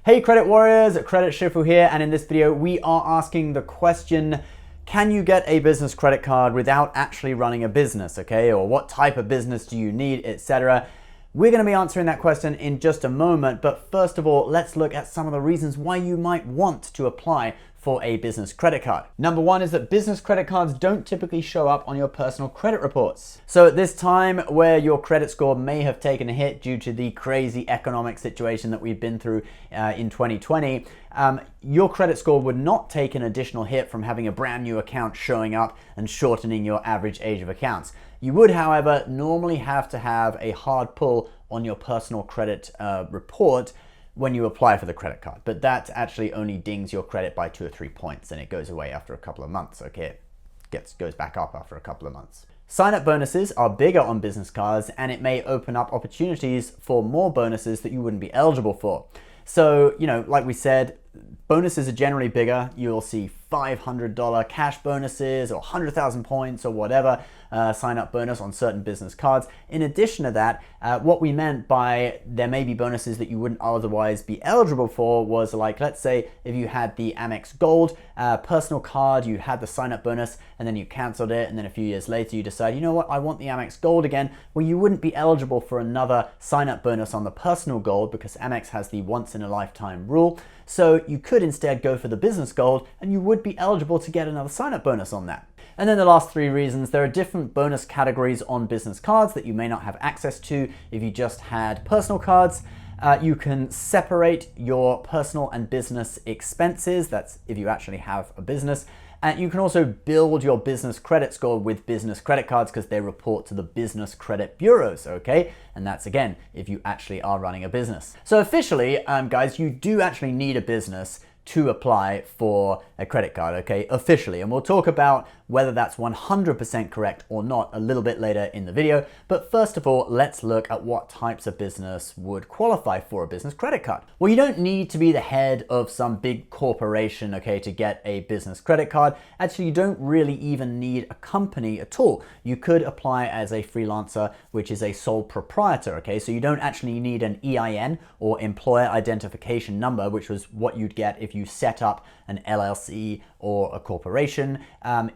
Hey Credit Warriors, Credit Shifu here, and in this video we are asking the question, can you get a business credit card without actually running a business, okay? Or what type of business do you need, etc. We're going to be answering that question in just a moment, but first of all, let's look at some of the reasons why you might want to apply for a business credit card. Number one is that business credit cards don't typically show up on your personal credit reports. So at this time where your credit score may have taken a hit due to the crazy economic situation that we've been through in 2020, your credit score would not take an additional hit from having a brand new account showing up and shortening your average age of accounts. You would, however, normally have to have a hard pull on your personal credit report when you apply for the credit card, but that actually only dings your credit by 2 or 3 points and it goes away after a couple of months, okay? It goes back up after a couple of months. Sign-up bonuses are bigger on business cards and it may open up opportunities for more bonuses that you wouldn't be eligible for. So, like we said, bonuses are generally bigger. You'll see $500 cash bonuses or 100,000 points or whatever sign-up bonus on certain business cards. In addition to that, what we meant by there may be bonuses that you wouldn't otherwise be eligible for was like, let's say if you had the Amex Gold personal card, you had the sign-up bonus and then you canceled it, and then a few years later you decide, you know what, I want the Amex Gold again. Well, you wouldn't be eligible for another sign-up bonus on the personal Gold because Amex has the once-in-a-lifetime rule. So you could instead go for the business Gold and you would be eligible to get another sign-up bonus on that. And then the last 3 reasons, there are different bonus categories on business cards that you may not have access to if you just had personal cards. You can separate your personal and business expenses. That's if you actually have a business. And you can also build your business credit score with business credit cards because they report to the business credit bureaus, okay? And that's, again, if you actually are running a business. So officially, guys, you do actually need a business to apply for a credit card, okay, officially. And we'll talk about whether that's 100% correct or not a little bit later in the video. But first of all, let's look at what types of business would qualify for a business credit card. Well, you don't need to be the head of some big corporation, okay, to get a business credit card. Actually, you don't really even need a company at all. You could apply as a freelancer, which is a sole proprietor, okay? So you don't actually need an EIN or employer identification number, which was what you'd get if you set up an LLC or a corporation.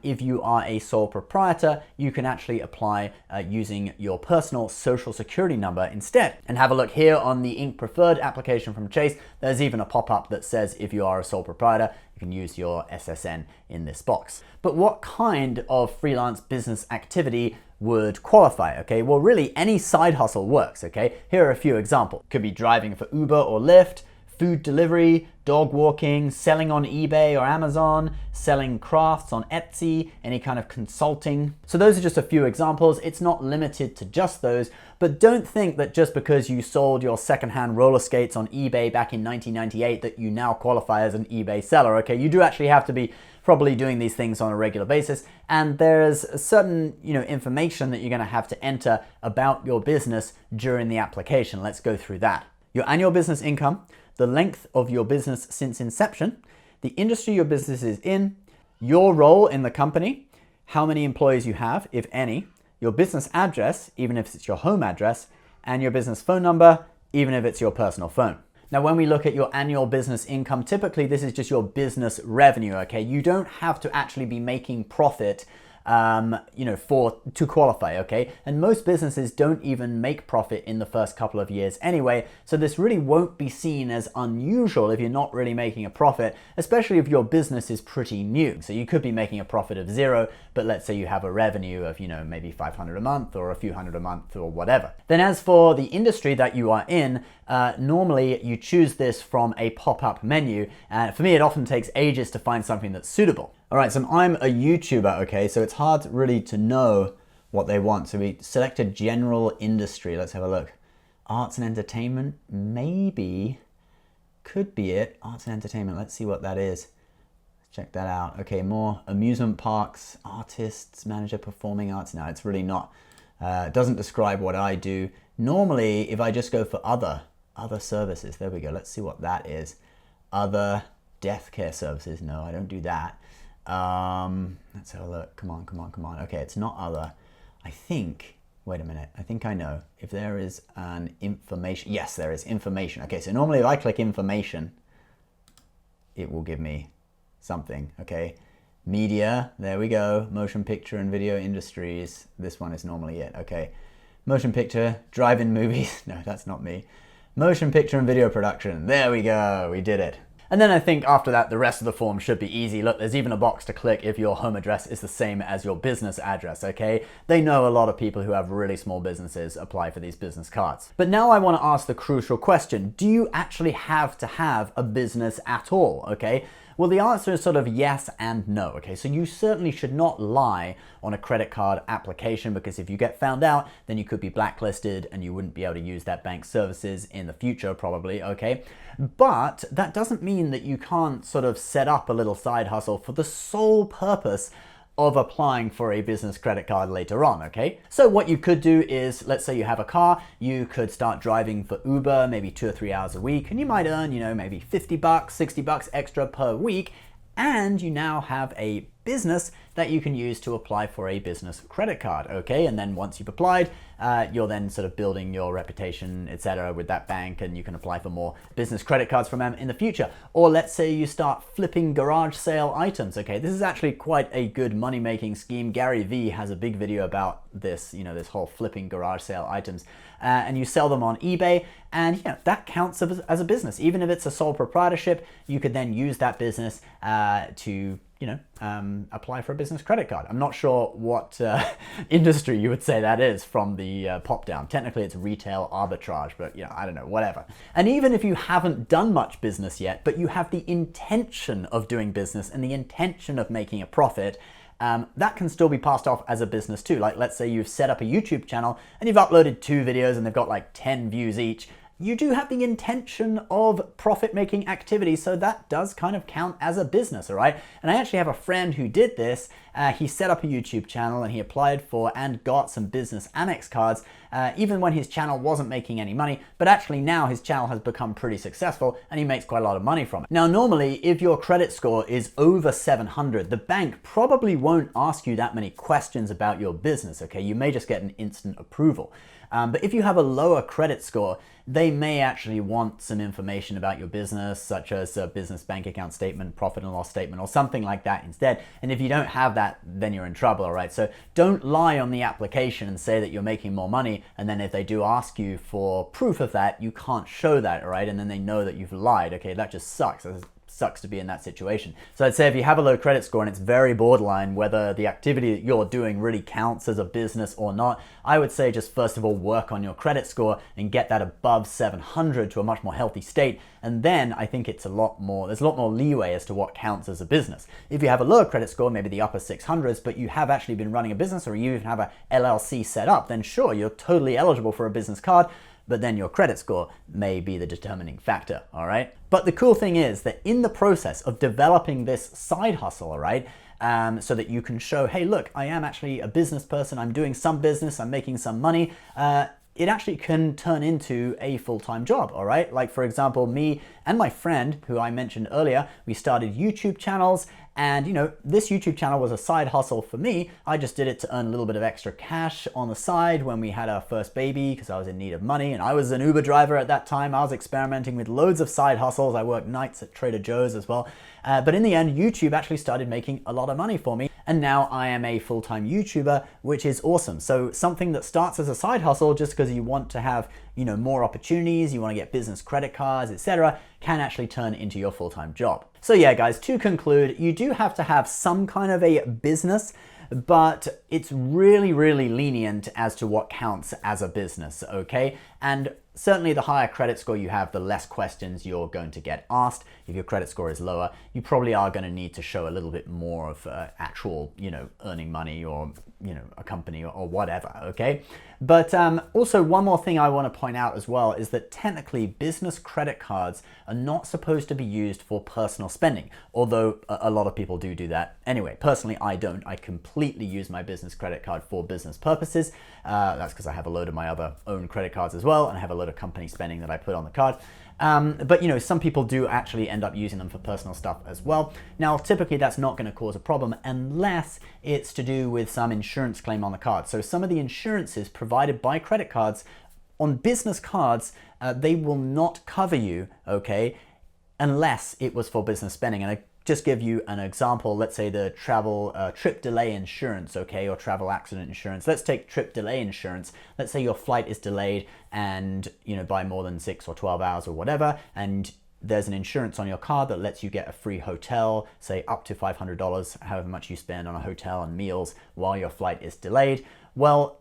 If you are a sole proprietor, you can actually apply using your personal social security number instead. And have a look here on the Inc. Preferred application from Chase. There's even a pop-up that says if you are a sole proprietor, you can use your SSN in this box. But what kind of freelance business activity would qualify, okay? Well, really any side hustle works, okay? Here are a few examples. Could be driving for Uber or Lyft, food delivery, dog walking, selling on eBay or Amazon, selling crafts on Etsy, any kind of consulting. So those are just a few examples. It's not limited to just those, but don't think that just because you sold your secondhand roller skates on eBay back in 1998 that you now qualify as an eBay seller, okay? You do actually have to be probably doing these things on a regular basis, and there's a certain information that you're going to have to enter about your business during the application. Let's go through that. Your annual business income, the length of your business since inception, the industry your business is in, your role in the company, how many employees you have, if any, your business address, even if it's your home address, and your business phone number, even if it's your personal phone. Now, when we look at your annual business income, typically this is just your business revenue, okay? You don't have to actually be making profit to qualify, okay? And most businesses don't even make profit in the first couple of years anyway, so this really won't be seen as unusual if you're not really making a profit, especially if your business is pretty new. So you could be making a profit of 0, but let's say you have a revenue of, maybe 500 a month or a few hundred a month or whatever. Then as for the industry that you are in, normally you choose this from a pop-up menu. For me, it often takes ages to find something that's suitable. All right, so I'm a YouTuber, okay, so it's hard really to know what they want. So we selected general industry. Let's have a look. Arts and entertainment, maybe, could be it. Arts and entertainment, let's see what that is. Let's check that out. Okay, more amusement parks, artists, manager, performing arts. No, it's really not. It doesn't describe what I do. Normally, if I just go for other services, there we go. Let's see what that is. Other death care services. No, I don't do that. Let's have a look. Come on. Okay, it's not other. I think Wait a minute, I think I know. If there is an information, yes, there is information. Okay, so normally if I click information, it will give me something, okay? Media, there we go. Motion picture and video industries. This one is normally it, okay. Motion picture, drive-in movies. No, that's not me. Motion picture and video production. There we go, we did it. And then I think after that, the rest of the form should be easy. Look, there's even a box to click if your home address is the same as your business address, okay? They know a lot of people who have really small businesses apply for these business cards. But now I want to ask the crucial question. Do you actually have to have a business at all, okay? Well, the answer is sort of yes and no, okay? So you certainly should not lie on a credit card application, because if you get found out, then you could be blacklisted and you wouldn't be able to use that bank's services in the future probably, okay? But that doesn't mean that you can't sort of set up a little side hustle for the sole purpose of applying for a business credit card later on, okay? So what you could do is, let's say you have a car, you could start driving for Uber maybe 2 or 3 hours a week, and you might earn, you know, maybe $50, $60 extra per week, and you now have a business that you can use to apply for a business credit card, okay? And then once you've applied, you're then sort of building your reputation, etc., with that bank, and you can apply for more business credit cards from them in the future. Or let's say you start flipping garage sale items, okay? This is actually quite a good money-making scheme. Gary Vee has a big video about this, you know, this whole flipping garage sale items. And you sell them on eBay, and you know, that counts as a business. Even if it's a sole proprietorship, you could then use that business to, you know, apply for a business credit card. I'm not sure what industry you would say that is from the pop down. Technically it's retail arbitrage, but you know, I don't know, whatever. And even if you haven't done much business yet, but you have the intention of doing business and the intention of making a profit, that can still be passed off as a business too. Like, let's say you've set up a YouTube channel and you've uploaded 2 videos and they've got like 10 views each. You do have the intention of profit-making activity, so that does kind of count as a business, all right? And I actually have a friend who did this. He set up a YouTube channel and he applied for and got some business Amex cards, even when his channel wasn't making any money, but actually now his channel has become pretty successful and he makes quite a lot of money from it. Now, normally, if your credit score is over 700, the bank probably won't ask you that many questions about your business, okay? You may just get an instant approval. But if you have a lower credit score, they may actually want some information about your business, such as a business bank account statement, profit and loss statement, or something like that instead. And if you don't have that, then you're in trouble, all right? So don't lie on the application and say that you're making more money, and then if they do ask you for proof of that, you can't show that, all right? And then they know that you've lied, okay? That just sucks. Sucks to be in that situation. So I'd say if you have a low credit score and it's very borderline whether the activity that you're doing really counts as a business or not, I would say just first of all work on your credit score and get that above 700 to a much more healthy state, and then I think it's there's a lot more leeway as to what counts as a business. If you have a lower credit score, maybe the upper 600s, but you have actually been running a business or you even have a LLC set up, then sure, you're totally eligible for a business card, but then your credit score may be the determining factor, all right? But the cool thing is that in the process of developing this side hustle, all right, so that you can show, hey, look, I am actually a business person, I'm doing some business, I'm making some money, it actually can turn into a full-time job, all right? Like, for example, me and my friend, who I mentioned earlier, we started YouTube channels, and you know, this YouTube channel was a side hustle for me. I just did it to earn a little bit of extra cash on the side when we had our first baby, because I was in need of money, and I was an Uber driver at that time. I was experimenting with loads of side hustles. I worked nights at Trader Joe's as well. But in the end, YouTube actually started making a lot of money for me, and now I am a full-time YouTuber, which is awesome. So something that starts as a side hustle just because you want to have, you know, more opportunities, you want to get business credit cards, etc., can actually turn into your full-time job. So yeah, guys, to conclude, you do have to have some kind of a business, but it's really, really lenient as to what counts as a business, okay? And certainly the higher credit score you have, the less questions you're going to get asked. If your credit score is lower, you probably are going to need to show a little bit more of actual, you know, earning money or, you know, a company or whatever, okay? But also one more thing I want to point out as well is that technically business credit cards are not supposed to be used for personal spending, although a lot of people do that. Anyway, personally, I don't. I completely use my business credit card for business purposes. That's because I have a load of my other own credit cards as well, and I have a load of company spending that I put on the card. But you know, some people do actually end up using them for personal stuff as well. Now, typically that's not going to cause a problem unless it's to do with some insurance claim on the card. So some of the insurances provided by credit cards on business cards, they will not cover you, okay, unless it was for business spending. And I just give you an example. Let's say the travel trip delay insurance, okay, or travel accident insurance. Let's take trip delay insurance. Let's say your flight is delayed and, you know, by more than 6 or 12 hours or whatever, and there's an insurance on your card that lets you get a free hotel, say up to $500, however much you spend on a hotel and meals while your flight is delayed. Well,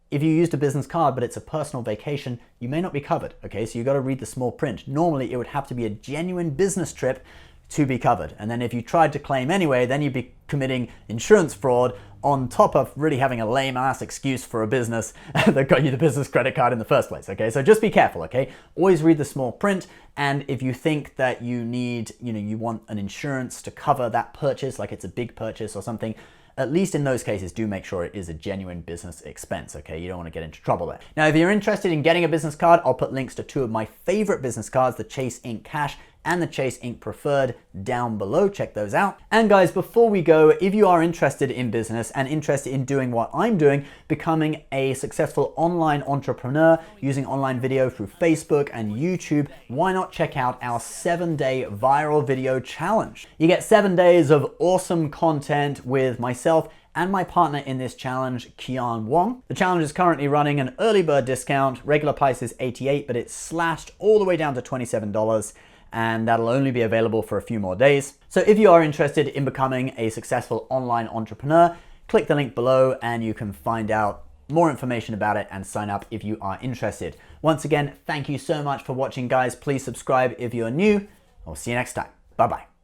if you used a business card, but it's a personal vacation, you may not be covered, okay? So you got to read the small print. Normally, it would have to be a genuine business trip to be covered. And then if you tried to claim anyway, then you'd be committing insurance fraud on top of really having a lame ass excuse for a business that got you the business credit card in the first place, okay? So just be careful, okay? Always read the small print. And if you think that you need, you know, you want an insurance to cover that purchase, like it's a big purchase or something, at least in those cases, do make sure it is a genuine business expense, okay? You don't want to get into trouble there. Now, if you're interested in getting a business card, I'll put links to 2 of my favorite business cards, the Chase Ink Cash and the Chase Ink Preferred, down below. Check those out. And guys, before we go, if you are interested in business and interested in doing what I'm doing, becoming a successful online entrepreneur using online video through Facebook and YouTube, why not check out our 7-day viral video challenge? You get 7 days of awesome content with myself and my partner in this challenge, Kian Wong. The challenge is currently running an early bird discount. Regular price is $88, but it's slashed all the way down to $27. And that'll only be available for a few more days. So if you are interested in becoming a successful online entrepreneur, click the link below and you can find out more information about it and sign up if you are interested. Once again, thank you so much for watching, guys. Please subscribe if you're new. I'll see you next time. Bye-bye.